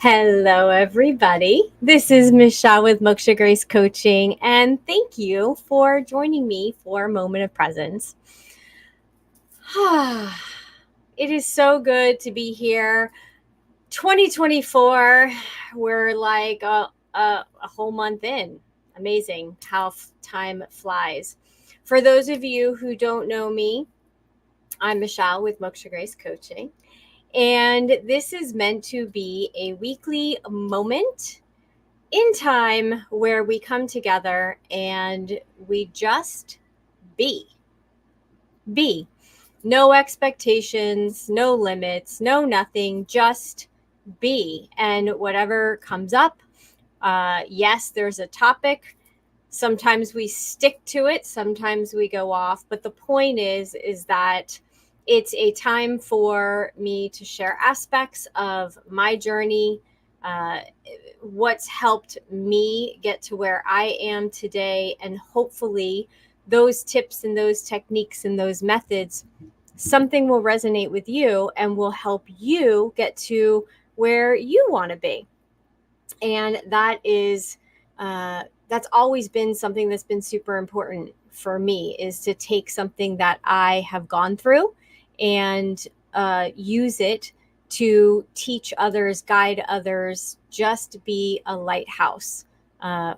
Hello, everybody. This is Michelle with Moksha Grace Coaching, and thank you for joining me for a moment of presence. It is so good to be here. 2024, we're like a whole month in. Amazing how time flies. For those of you who don't know me, I'm Michelle with Moksha Grace Coaching. And this is meant to be a weekly moment in time where we come together and we just be. Be. No expectations, no limits, no nothing, just be. And whatever comes up, yes, there's a topic. Sometimes we stick to it, sometimes we go off. But the point is that it's a time for me to share aspects of my journey, uh, what's helped me get to where I am today, and hopefully those tips and those techniques and those methods, something will resonate with you and will help you get to where you want to be. And that's always been something that's been super important for me, is to take something that I have gone through and use it to teach others, guide others, just be a lighthouse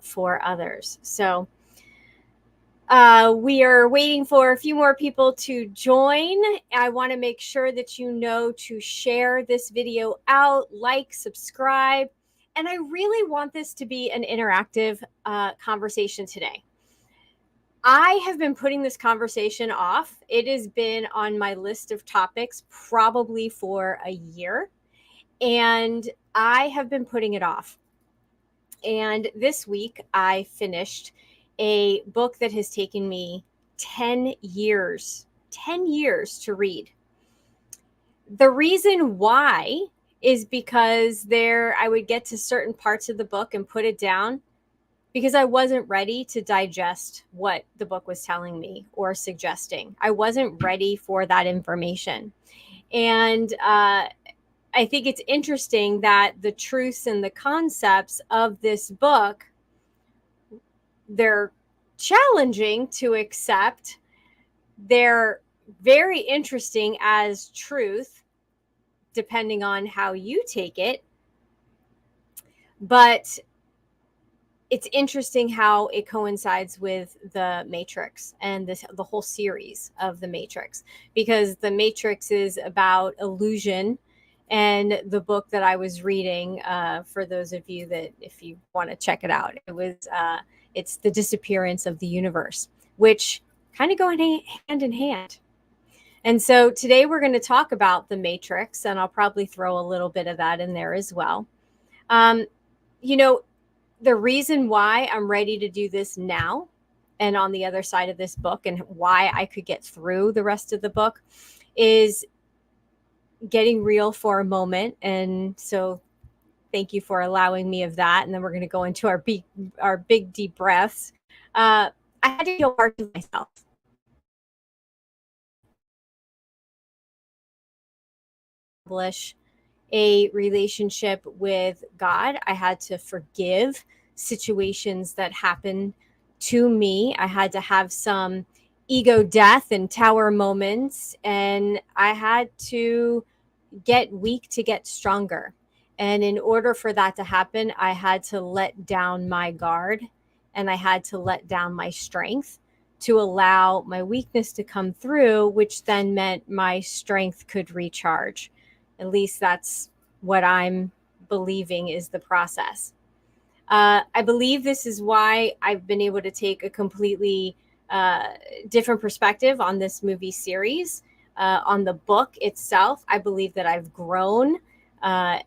for others. So we are waiting for a few more people to join. I want to make sure that you know to share this video out, like, subscribe. And I really want this to be an interactive conversation today. I have been putting this conversation off. It has been on my list of topics probably for a year, and I have been putting it off. And this week I finished a book that has taken me 10 years to read. The reason why is because I would get to certain parts of the book and put it down because I wasn't ready to digest what the book was telling me or suggesting. I wasn't ready for that information. And I think it's interesting that the truths and the concepts of this book, they're challenging to accept. They're very interesting as truth, depending on how you take it. But it's interesting how it coincides with the Matrix and the whole series of the Matrix, because the Matrix is about illusion. And the book that I was reading, for those of you that, if you want to check it out, it's The Disappearance of the Universe, which kind of go hand in hand. And so today we're going to talk about the Matrix, and I'll probably throw a little bit of that in there as well. The reason why I'm ready to do this now and on the other side of this book, and why I could get through the rest of the book, is getting real for a moment. And so thank you for allowing me of that. And then we're going to go into our big deep breaths. I had to feel hard to myself. Establish a relationship with God. I had to forgive situations that happened to me. I had to have some ego death and tower moments, and I had to get weak to get stronger. And in order for that to happen, I had to let down my guard, and I had to let down my strength to allow my weakness to come through, which then meant my strength could recharge. At least that's what I'm believing is the process. I believe this is why I've been able to take a completely different perspective on this movie series, on the book itself. I believe that I've grown. And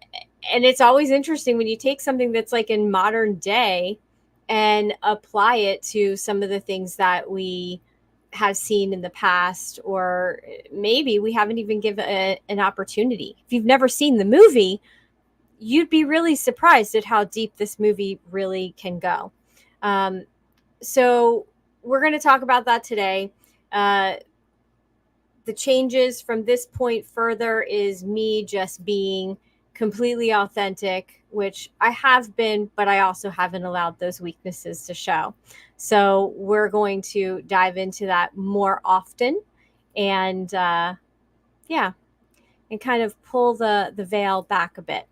it's always interesting when you take something that's like in modern day and apply it to some of the things that we have seen in the past, or maybe we haven't even given an opportunity. If you've never seen the movie, you'd be really surprised at how deep this movie really can go. So we're going to talk about that today. The changes from this point further is me just being completely authentic, which I have been, but I also haven't allowed those weaknesses to show. So we're going to dive into that more often, and yeah, and kind of pull the veil back a bit.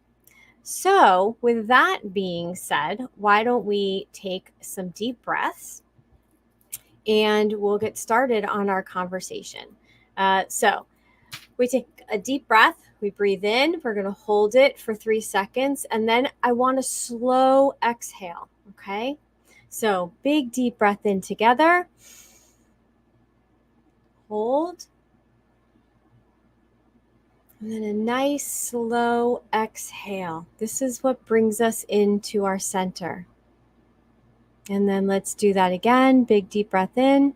So with that being said, why don't we take some deep breaths and we'll get started on our conversation. So we take a deep breath, we breathe in, we're going to hold it for 3 seconds, and then I want a slow exhale, okay? So big deep breath in together, hold, and then a nice slow exhale. This is what brings us into our center. And then let's do that again. Big deep breath in.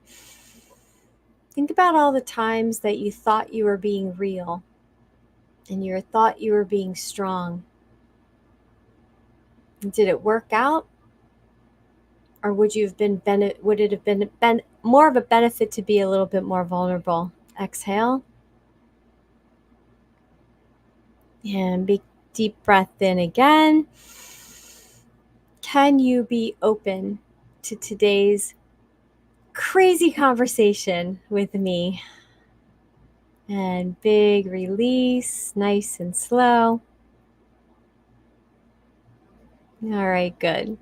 Think about all the times that you thought you were being real and you thought you were being strong. Did it work out? Or would it have been more of a benefit to be a little bit more vulnerable? Exhale. And big deep breath in again. Can you be open to today's crazy conversation with me? And big release, nice and slow. All right, good.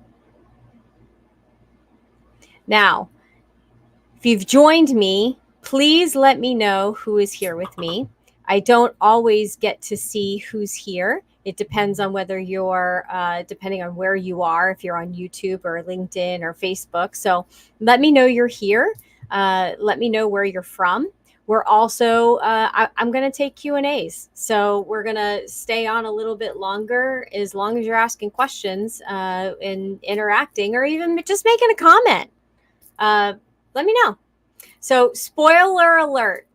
Now, if you've joined me, please let me know who is here with me. I don't always get to see who's here. It depends on whether you're, depending on where you are, if you're on YouTube or LinkedIn or Facebook. So let me know you're here. Let me know where you're from. We're also, I'm going to take Q&As. So we're going to stay on a little bit longer, as long as you're asking questions and interacting, or even just making a comment. Let me know. So, spoiler alert,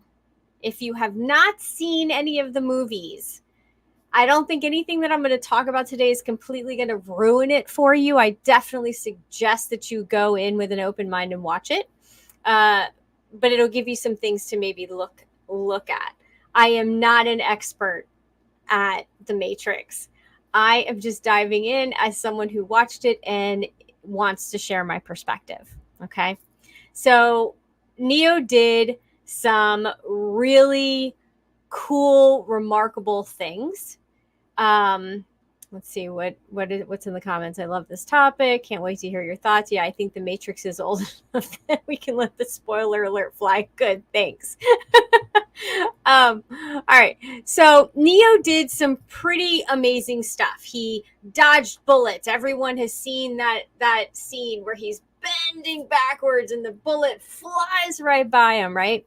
if you have not seen any of the movies, I don't think anything that I'm going to talk about today is completely going to ruin it for you. I definitely suggest that you go in with an open mind and watch it. But it'll give you some things to maybe look at. I am not an expert at The Matrix. I am just diving in as someone who watched it and wants to share my perspective. Okay. So Neo did some really cool, remarkable things. Let's see what's in the comments. I love this topic. Can't wait to hear your thoughts. Yeah, I think The Matrix is old enough that we can let the spoiler alert fly. Good, thanks. All right. So Neo did some pretty amazing stuff. He dodged bullets. Everyone has seen that scene where he's bending backwards and the bullet flies right by him, right?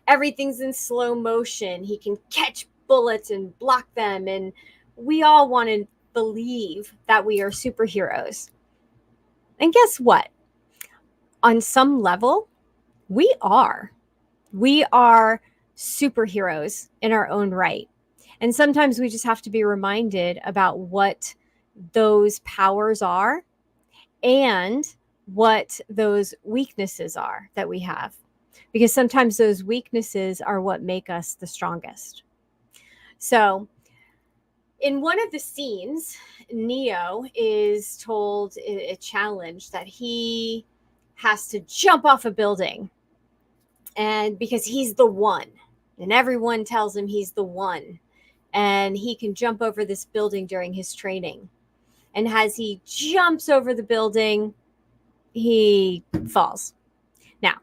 Everything's in slow motion. He can catch bullets and block them. And we all want to believe that we are superheroes. And guess what? On some level, we are. We are superheroes in our own right. And sometimes we just have to be reminded about what those powers are and what those weaknesses are that we have. Because sometimes those weaknesses are what make us the strongest. So in one of the scenes, Neo is told a challenge that he has to jump off a building. And because he's the one, and everyone tells him he's the one, and he can jump over this building during his training. And as he jumps over the building, he falls. Now,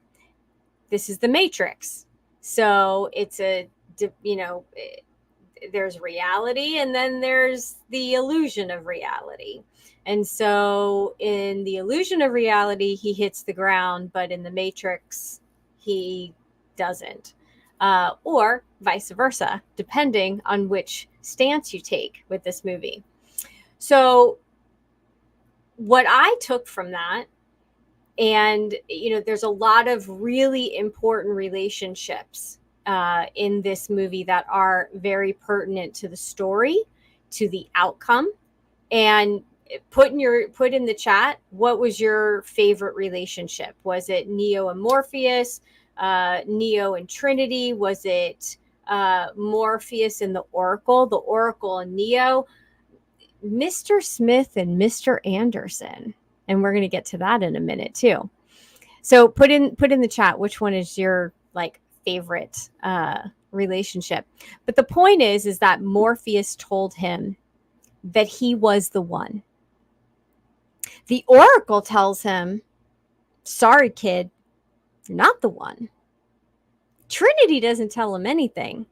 this is the Matrix. So it's there's reality and then there's the illusion of reality. And so in the illusion of reality, he hits the ground, but in the Matrix, he doesn't. Or vice versa, depending on which stance you take with this movie. So what I took from that, and there's a lot of really important relationships in this movie that are very pertinent to the story, to the outcome. And put in the chat, what was your favorite relationship? Was it Neo and Morpheus, Neo and Trinity? Was it Morpheus and the Oracle and Neo, Mr. Smith and Mr. Anderson. And we're going to get to that in a minute too. So put in the chat which one is your like favorite relationship. But the point is that Morpheus told him that he was the one. The Oracle tells him, sorry, kid, you're not the one. Trinity doesn't tell him anything,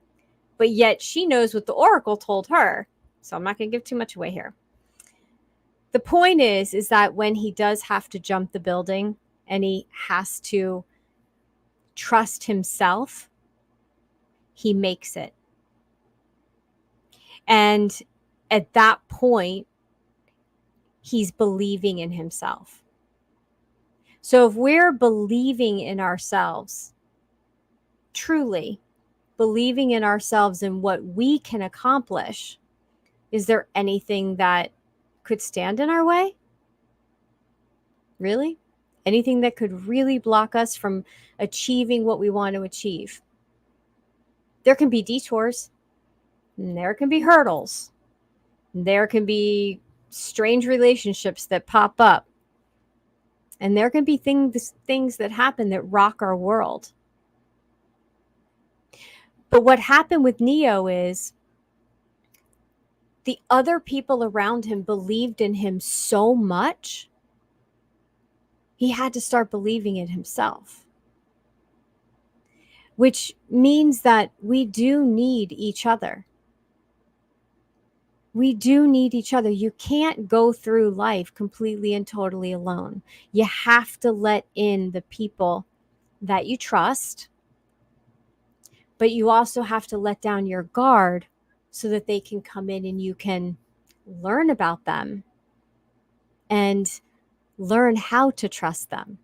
but yet she knows what the Oracle told her. So I'm not going to give too much away here. The point is that when he does have to jump the building and he has to trust himself, he makes it. And at that point, he's believing in himself. So if we're believing in ourselves, truly believing in ourselves and what we can accomplish, is there anything that could stand in our way? Really? Anything that could really block us from achieving what we want to achieve? There can be detours, and there can be hurdles, and there can be strange relationships that pop up, and there can be things that happen that rock our world. But what happened with Neo is the other people around him believed in him so much, he had to start believing in himself. Which means that we do need each other. We do need each other. You can't go through life completely and totally alone. You have to let in the people that you trust, but you also have to let down your guard so that they can come in and you can learn about them and learn how to trust them.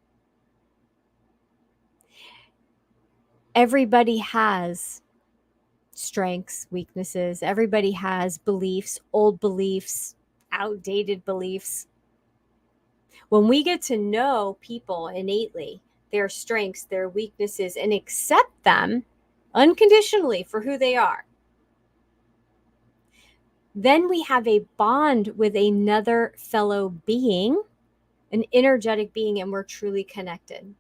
Everybody has strengths, weaknesses. Everybody has beliefs, old beliefs, outdated beliefs. When we get to know people innately, their strengths, their weaknesses, and accept them unconditionally for who they are, then we have a bond with another fellow being, an energetic being, and we're truly connected.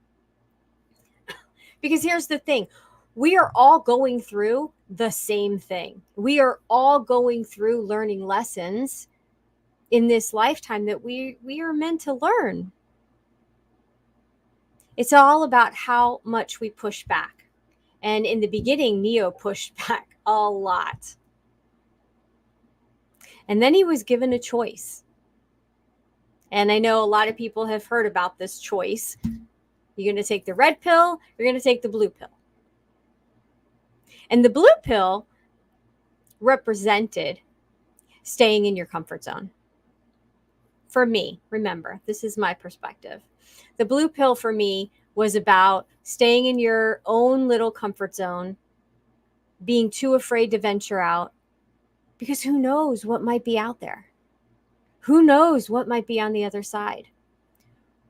Because here's the thing. We are all going through the same thing. We are all going through learning lessons in this lifetime that we are meant to learn. It's all about how much we push back. And in the beginning, Neo pushed back a lot. And then he was given a choice. And I know a lot of people have heard about this choice. You're going to take the red pill, you're going to take the blue pill. And the blue pill represented staying in your comfort zone. For me, remember, this is my perspective. The blue pill for me was about staying in your own little comfort zone, being too afraid to venture out, because who knows what might be out there? Who knows what might be on the other side?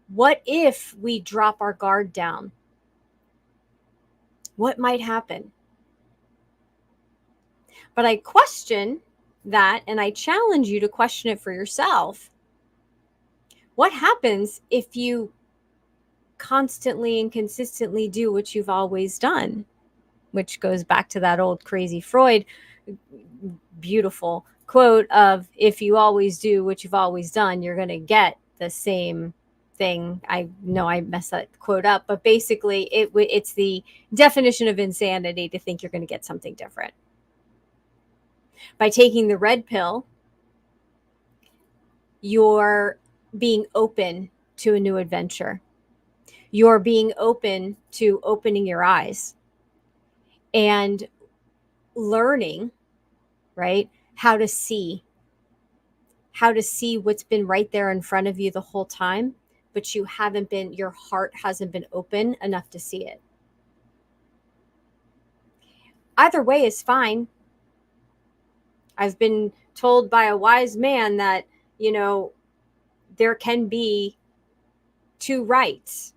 What if we drop our guard down? What might happen? But I question that, and I challenge you to question it for yourself. What happens if you constantly and consistently do what you've always done? Which goes back to that old crazy Freud beautiful quote of, if you always do what you've always done, you're going to get the same thing. I know I messed that quote up, but basically it's the definition of insanity to think you're going to get something different. By taking the red pill, you're being open to a new adventure. You're being open to opening your eyes and learning, right, how to see what's been right there in front of you the whole time, but your heart hasn't been open enough to see it. Either way is fine. I've been told by a wise man that, there can be two rights.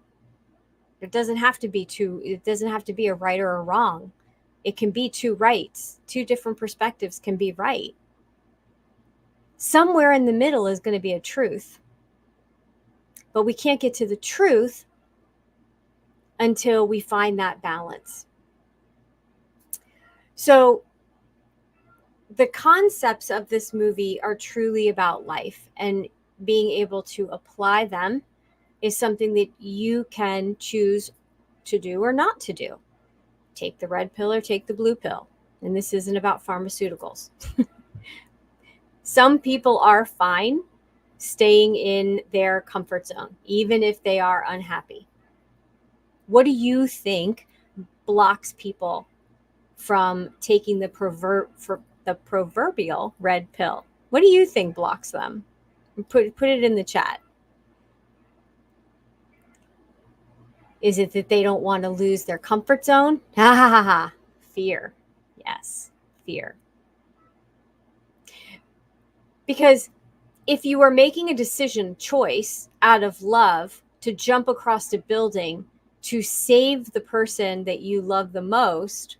It doesn't have to be a right or a wrong. It can be two rights. Two different perspectives can be right. Somewhere in the middle is going to be a truth. But we can't get to the truth until we find that balance. So the concepts of this movie are truly about life, and being able to apply them is something that you can choose to do or not to do. Take the red pill or take the blue pill. And this isn't about pharmaceuticals. Some people are fine staying in their comfort zone, even if they are unhappy. What do you think blocks people from taking the proverbial red pill? What do you think blocks them? Put it in the chat. Is it that they don't want to lose their comfort zone? Ha ha ha ha. Fear. Yes, fear. Because if you are making a decision choice out of love to jump across a building to save the person that you love the most,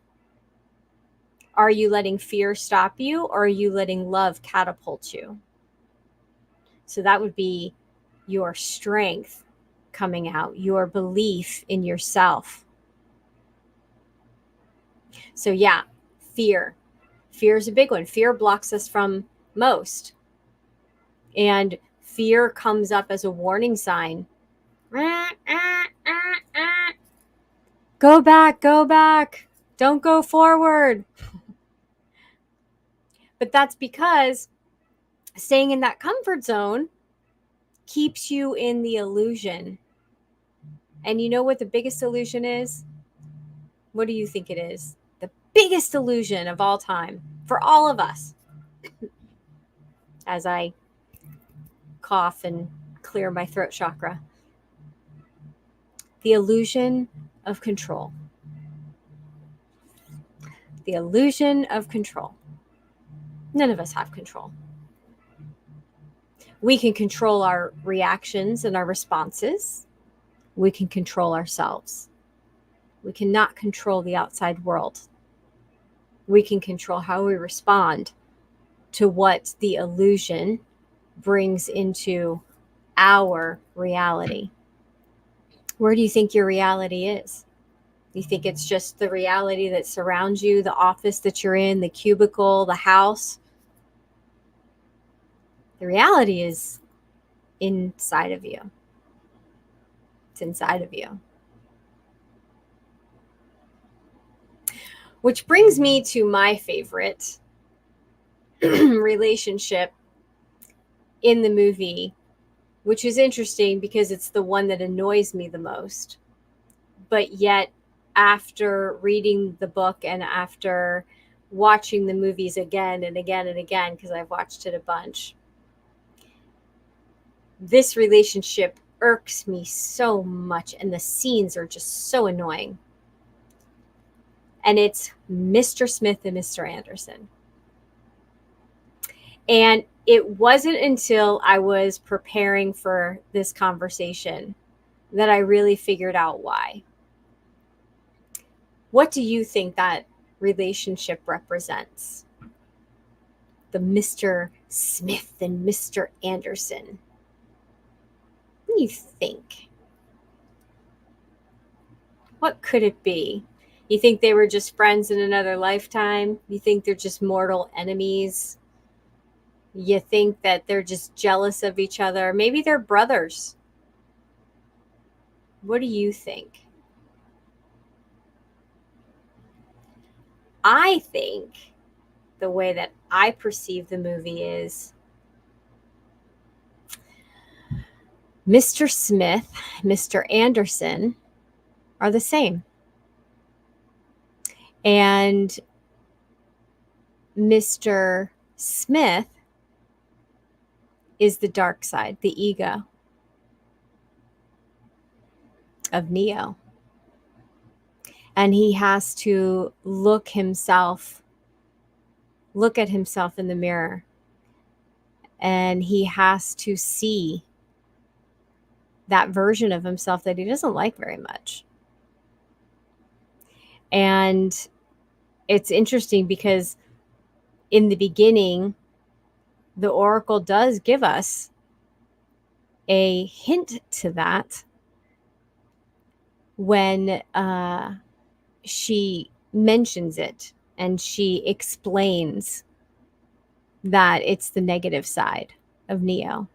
are you letting fear stop you, or are you letting love catapult you? So that would be your strength coming out, your belief in yourself. So yeah, fear. Fear is a big one. Fear blocks us from most. And fear comes up as a warning sign. Go back, go back. Don't go forward. But that's because staying in that comfort zone keeps you in the illusion. And you know what the biggest illusion is? What do you think it is? The biggest illusion of all time for all of us. As I cough and clear my throat chakra. The illusion of control. The illusion of control. None of us have control. We can control our reactions and our responses. We can control ourselves. We cannot control the outside world. We can control how we respond to what the illusion brings into our reality. Where do you think your reality is? Do you think it's just the reality that surrounds you, the office that you're in, the cubicle, the house? The reality is inside of you. It's inside of you. Which brings me to my favorite relationship in the movie, which is interesting because it's the one that annoys me the most. But yet, after reading the book and after watching the movies again and again and again, because I've watched it a bunch, this relationship irks me so much, and the scenes are just so annoying. And it's Mr. Smith and Mr. Anderson. And it wasn't until I was preparing for this conversation that I really figured out why. What do you think that relationship represents? The Mr. Smith and Mr. Anderson. What do you think? What could it be? You think they were just friends in another lifetime? You think they're just mortal enemies? You think that they're just jealous of each other? Maybe they're brothers. What do you think? I think the way that I perceive the movie is Mr. Smith, Mr. Anderson are the same. And Mr. Smith is the dark side, the ego of Neo. And he has to look at himself in the mirror. And he has to see that version of himself that he doesn't like very much. And it's interesting because in the beginning, the oracle does give us a hint to that when she mentions it and she explains that it's the negative side of Neo.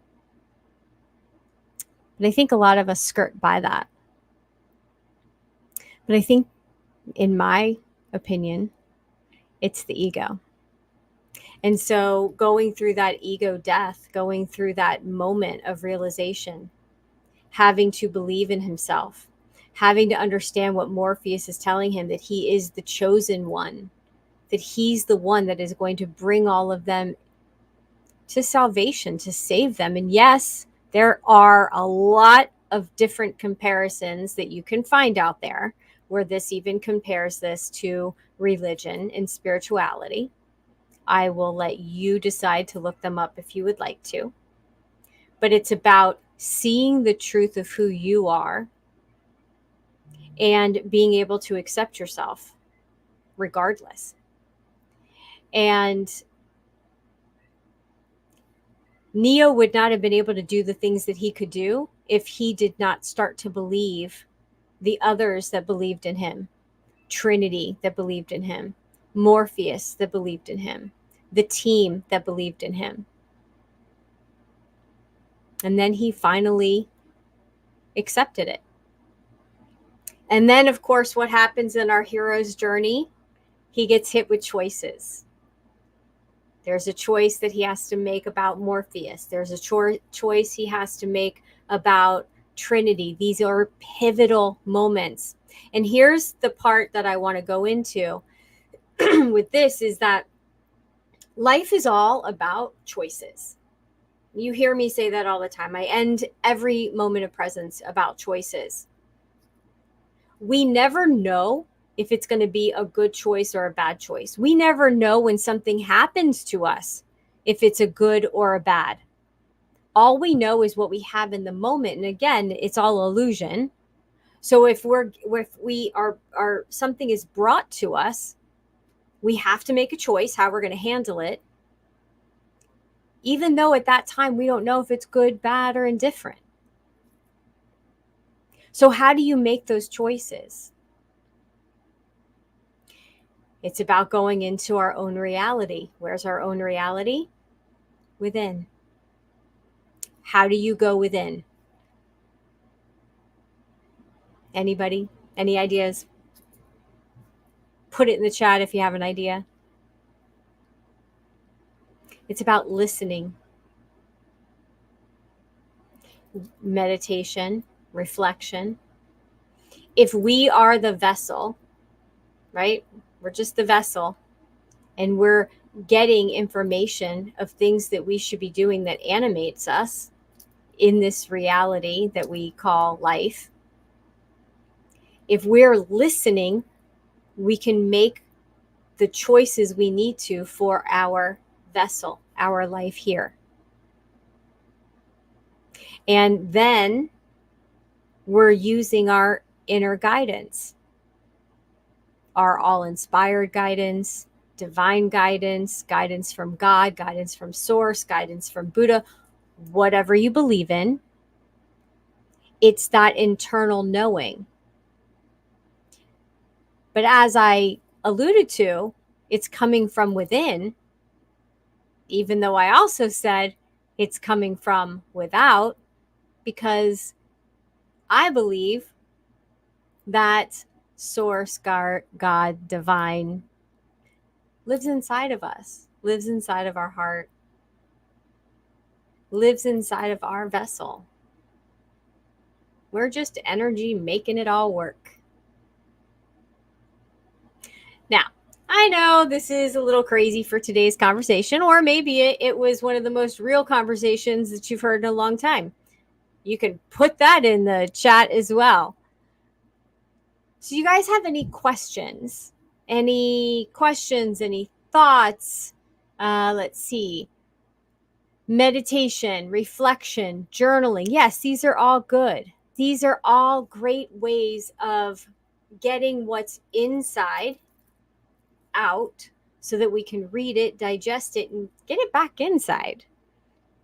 But I think a lot of us skirt by that. But I think, in my opinion, it's the ego. And so going through that ego death, going through that moment of realization, having to believe in himself, having to understand what Morpheus is telling him, that he is the chosen one, that he's the one that is going to bring all of them to salvation, to save them. And yes, there are a lot of different comparisons that you can find out there where this even compares this to religion and spirituality. I will let you decide to look them up if you would like to. But it's about seeing the truth of who you are and being able to accept yourself regardless. And Neo would not have been able to do the things that he could do if he did not start to believe the others that believed in him. Trinity that believed in him. Morpheus that believed in him. The team that believed in him. And then he finally accepted it. And then, of course, what happens in our hero's journey? He gets hit with choices. There's a choice that he has to make about Morpheus. There's a choice he has to make about Trinity. These are pivotal moments. And here's the part that I want to go into with this is that life is all about choices. You hear me say that all the time. I end every moment of presence about choices. We never know if it's going to be a good choice or a bad choice. We never know when something happens to us if it's a good or a bad. All we know is what we have in the moment. And again, it's all illusion. So if we are something is brought to us, we have to make a choice how we're going to handle it. Even though at that time we don't know if it's good, bad, or indifferent. So how do you make those choices? It's about going into our own reality. Where's our own reality? Within. How do you go within? Anybody? Any ideas? Put it in the chat if you have an idea. It's about listening, meditation, reflection. If we are the vessel, right? We're just the vessel, and we're getting information of things that we should be doing that animates us in this reality that we call life. If we're listening, we can make the choices we need to for our vessel, our life here. And then we're using our inner guidance, our all-inspired guidance, divine guidance, guidance from God, guidance from Source, guidance from Buddha, whatever you believe in. It's that internal knowing. But as I alluded to, it's coming from within, even though I also said it's coming from without, because I believe that Source, God, divine, lives inside of us, lives inside of our heart, lives inside of our vessel. We're just energy making it all work. Now, I know this is a little crazy for today's conversation, or maybe it was one of the most real conversations that you've heard in a long time. You can put that in the chat as well. So you guys have any questions? Any thoughts? Let's see. Meditation, reflection, journaling. Yes, these are all good. These are all great ways of getting what's inside out so that we can read it, digest it, and get it back inside,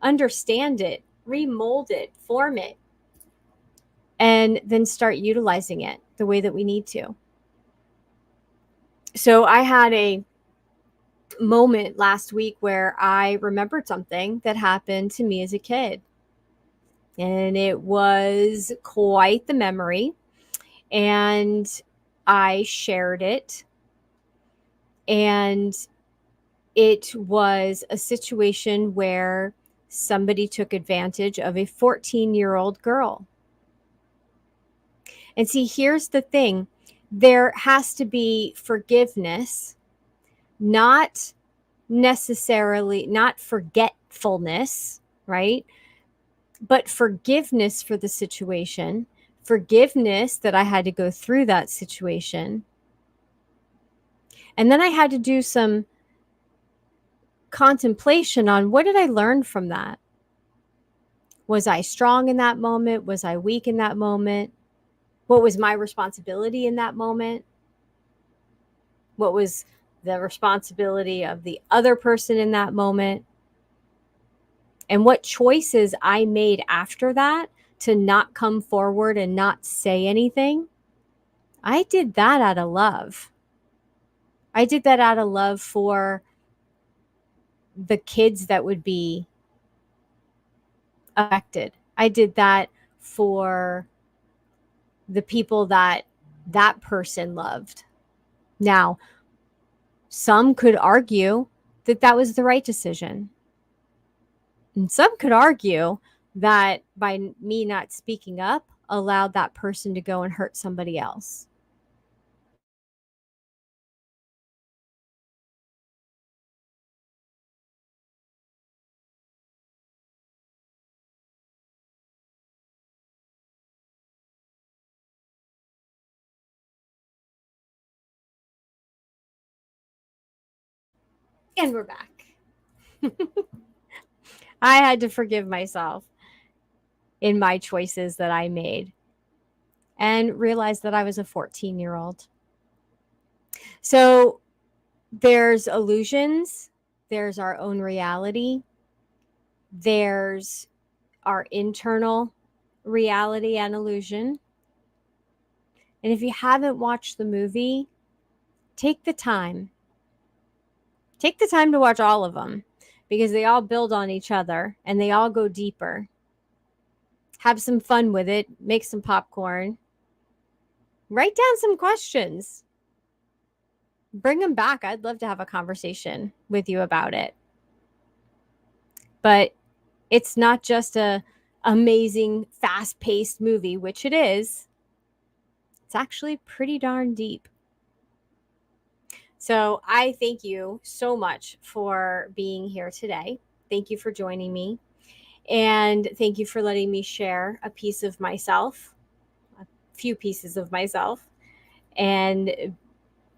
understand it, remold it, form it, and then start utilizing it the way that we need to. So I had a moment last week where I remembered something that happened to me as a kid. And it was quite the memory. And I shared it. And it was a situation where somebody took advantage of a 14-year-old girl. And see, here's the thing. There has to be forgiveness, not necessarily, not forgetfulness, right? But forgiveness for the situation, forgiveness that I had to go through that situation. And then I had to do some contemplation on, what did I learn from that? Was I strong in that moment? Was I weak in that moment? What was my responsibility in that moment? What was the responsibility of the other person in that moment? And what choices I made after that to not come forward and not say anything. I did that out of love. I did that out of love for the kids that would be affected. I did that for the people that that person loved. Now, some could argue that that was the right decision. And some could argue that by me not speaking up allowed that person to go and hurt somebody else. And we're back. I had to forgive myself in my choices that I made and realize that I was a 14-year-old. So there's illusions, there's our own reality, there's our internal reality and illusion. And if you haven't watched the movie, take the time. Take the time to watch all of them, because they all build on each other and they all go deeper. Have some fun with it, make some popcorn, write down some questions, bring them back. I'd love to have a conversation with you about it. But it's not just a amazing, fast-paced movie, which it is. It's actually pretty darn deep. So I thank you so much for being here today. Thank you for joining me. And thank you for letting me share a piece of myself, a few pieces of myself, and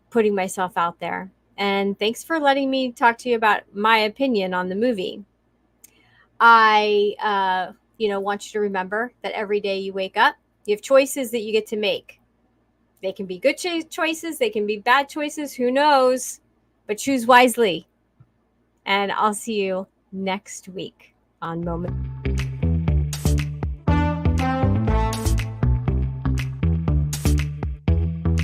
putting myself out there. And thanks for letting me talk to you about my opinion on the movie. I, want you to remember that every day you wake up, you have choices that you get to make. They can be good choices. They can be bad choices. Who knows? But choose wisely. And I'll see you next week on Moment.